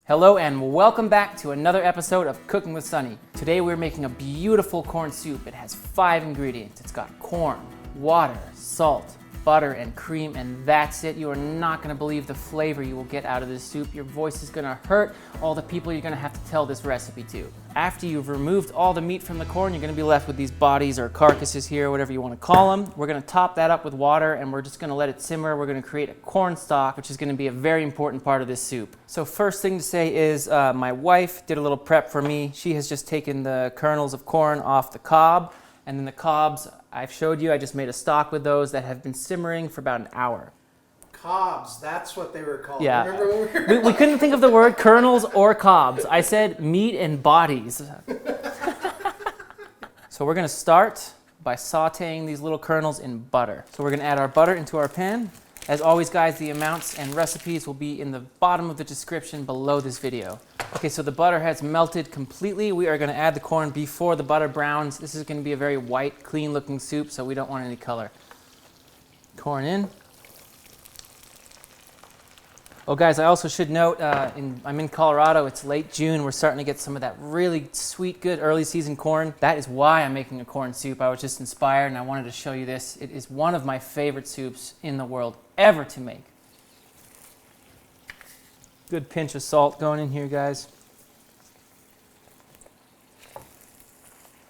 Hello and welcome back to another episode of Cooking with Sunny. Today we're making a beautiful corn soup. It has 5 ingredients. It's got corn, water, salt, butter, and cream, and that's it. You are not going to believe the flavor you will get out of this soup. Your voice is going to hurt all the people you're going to have to tell this recipe to. After you've removed all the meat from the corn, you're going to be left with these bodies or carcasses here, whatever you want to call them. We're going to top that up with water and we're just going to let it simmer. We're going to create a corn stock, which is going to be a very important part of this soup. So first thing to say is my wife did a little prep for me. She has just taken the kernels of corn off the cob, and then the cobs I've showed you. I just made a stock with those that have been simmering for about an hour. Cobs, that's what they were called. Yeah. Remember We couldn't think of the word kernels or cobs. I said meat and bodies. So we're going to start by sauteing these little kernels in butter. So we're going to add our butter into our pan. As always, guys, the amounts and recipes will be in the bottom of the description below this video. Okay, so the butter has melted completely. We are going to add the corn before the butter browns. This is going to be a very white, clean looking soup, so we don't want any color. Corn in. Oh, guys, I also should note, I'm in Colorado. It's late June. We're starting to get some of that really sweet, good early season corn. That is why I'm making a corn soup. I was just inspired, and I wanted to show you this. It is one of my favorite soups in the world ever to make. Good pinch of salt going in here, guys.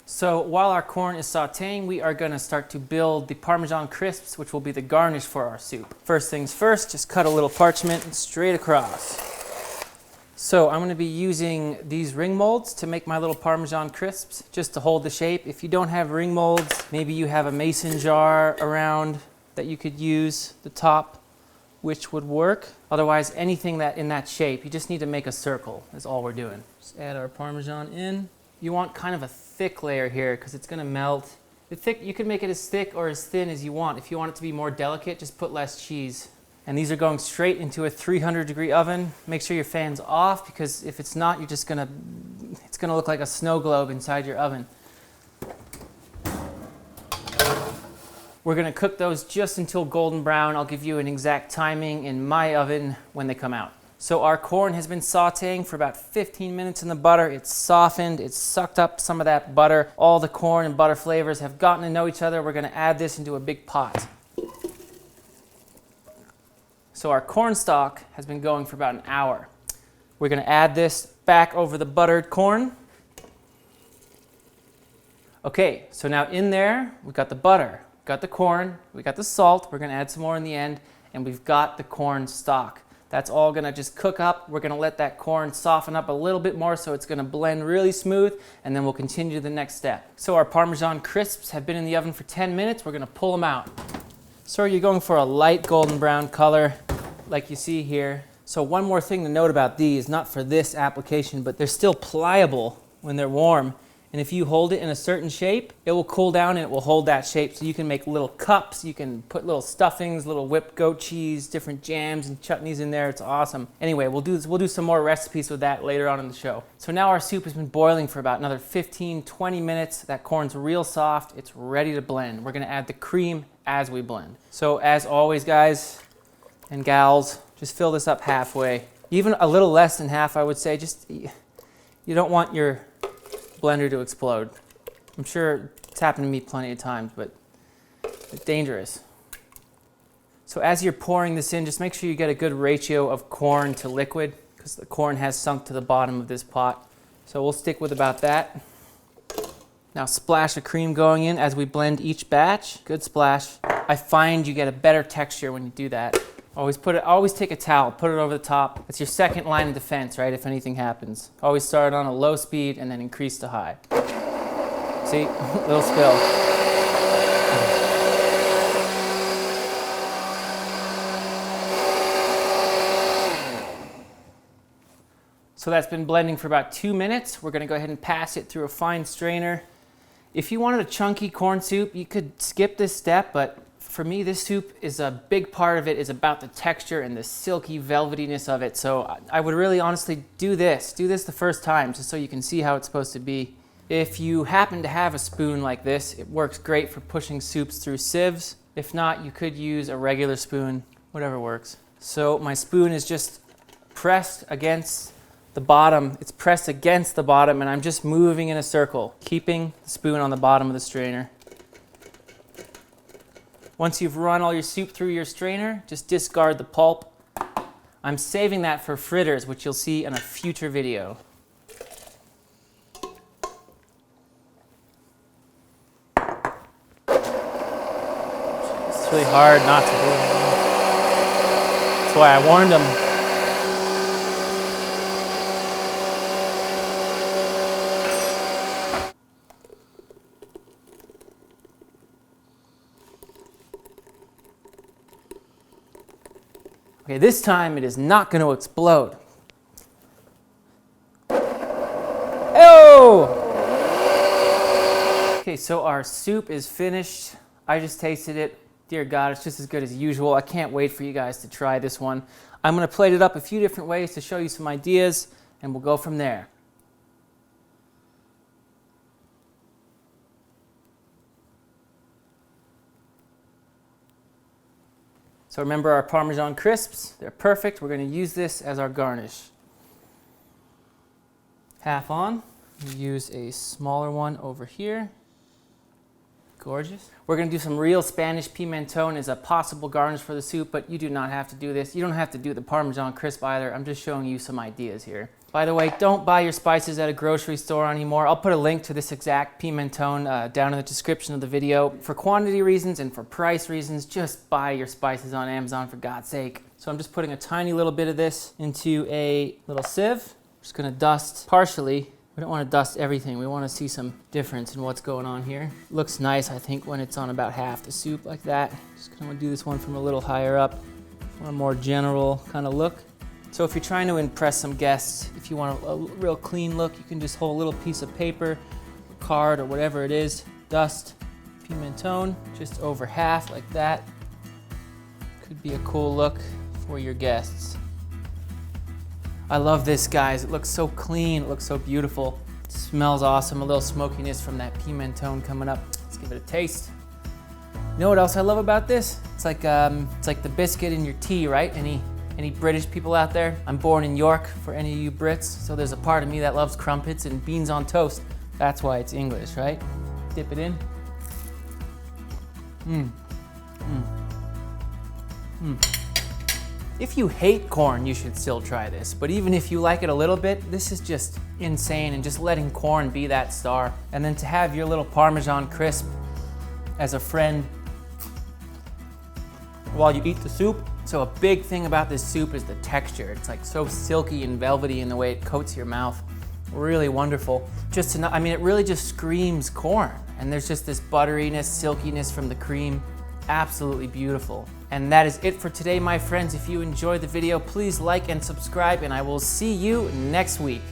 So while our corn is sauteing, we are going to start to build the parmesan crisps, which will be the garnish for our soup. First things first, just cut a little parchment straight across. So I'm going to be using these ring molds to make my little parmesan crisps, just to hold the shape. If you don't have ring molds, maybe you have a mason jar around that you could use, the top, which would work. Otherwise, anything that in that shape, you just need to make a circle, is all we're doing. Just add our parmesan in. You want kind of a thick layer here because it's going to melt. You can make it as thick or as thin as you want. If you want it to be more delicate, just put less cheese. And these are going straight into a 300-degree oven. Make sure your fan's off, because if it's not, it's going to look like a snow globe inside your oven. We're going to cook those just until golden brown. I'll give you an exact timing in my oven when they come out. So our corn has been sauteing for about 15 minutes in the butter. It's softened, it's sucked up some of that butter. All the corn and butter flavors have gotten to know each other. We're going to add this into a big pot. So our corn stock has been going for about an hour. We're going to add this back over the buttered corn. Okay, so now in there, we've got the butter, we've got the corn, we've got the salt. We're going to add some more in the end, and we've got the corn stock. That's all going to just cook up. We're going to let that corn soften up a little bit more so it's going to blend really smooth, and then we'll continue to the next step. So our Parmesan crisps have been in the oven for 10 minutes. We're going to pull them out. So you're going for a light golden brown color like you see here. So one more thing to note about these, not for this application, but they're still pliable when they're warm. And if you hold it in a certain shape, it will cool down and it will hold that shape. So you can make little cups, you can put little stuffings, little whipped goat cheese, different jams and chutneys in there. It's awesome. Anyway, we'll do some more recipes with that later on in the show. So now our soup has been boiling for about another 15-20 minutes. That corn's real soft. It's ready to blend. We're going to add the cream as we blend. So as always, guys and gals, just fill this up halfway. Even a little less than half, I would say. Just, you don't want your blender to explode. I'm sure it's happened to me plenty of times, but it's dangerous. So as you're pouring this in, just make sure you get a good ratio of corn to liquid, because the corn has sunk to the bottom of this pot. So we'll stick with about that. Now splash of cream going in as we blend each batch. Good splash. I find you get a better texture when you do that. Always take a towel, put it over the top. It's your second line of defense, right, if anything happens. Always start on a low speed and then increase to high. See, little spill. So that's been blending for about 2 minutes. We're gonna go ahead and pass it through a fine strainer. If you wanted a chunky corn soup, you could skip this step, but for me, this soup is a big part of it is about the texture and the silky velvetyness of it. So I would really honestly do this the first time, just so you can see how it's supposed to be. If you happen to have a spoon like this, it works great for pushing soups through sieves. If not, you could use a regular spoon, whatever works. So my spoon is just pressed against the bottom, it's pressed against the bottom, and I'm just moving in a circle, keeping the spoon on the bottom of the strainer. Once you've run all your soup through your strainer, just discard the pulp. I'm saving that for fritters, which you'll see in a future video. It's really hard not to do it. That's why I warned them. Okay, this time it is not going to explode. Oh! Okay, so our soup is finished. I just tasted it. Dear God, it's just as good as usual. I can't wait for you guys to try this one. I'm going to plate it up a few different ways to show you some ideas, and we'll go from there. So remember our Parmesan crisps, they're perfect. We're going to use this as our garnish. Half on, we use a smaller one over here. Gorgeous. We're going to do some real Spanish pimenton as a possible garnish for the soup, but you do not have to do this. You don't have to do the Parmesan crisp either. I'm just showing you some ideas here. By the way, don't buy your spices at a grocery store anymore. I'll put a link to this exact pimenton down in the description of the video. For quantity reasons and for price reasons, just buy your spices on Amazon for God's sake. So I'm just putting a tiny little bit of this into a little sieve. Just gonna dust partially. We don't want to dust everything. We want to see some difference in what's going on here. Looks nice, I think, when it's on about half the soup like that. Just gonna do this one from a little higher up for a more general kind of look. So if you're trying to impress some guests, if you want a real clean look, you can just hold a little piece of paper, card, or whatever it is, dust pimenton just over half like that. Could be a cool look for your guests. I love this, guys. It looks so clean, it looks so beautiful. It smells awesome, a little smokiness from that pimenton coming up. Let's give it a taste. You know what else I love about this? It's like the biscuit in your tea, right? Any British people out there? I'm born in York, for any of you Brits, so there's a part of me that loves crumpets and beans on toast. That's why it's English, right? Dip it in. If you hate corn, you should still try this, but even if you like it a little bit, this is just insane, and just letting corn be that star. And then to have your little Parmesan crisp as a friend while you eat the soup. So a big thing about this soup is the texture. It's like so silky and velvety in the way it coats your mouth. Really wonderful. Just to know, I mean, it really just screams corn. And there's just this butteriness, silkiness from the cream. Absolutely beautiful. And that is it for today, my friends. If you enjoyed the video, please like and subscribe, and I will see you next week.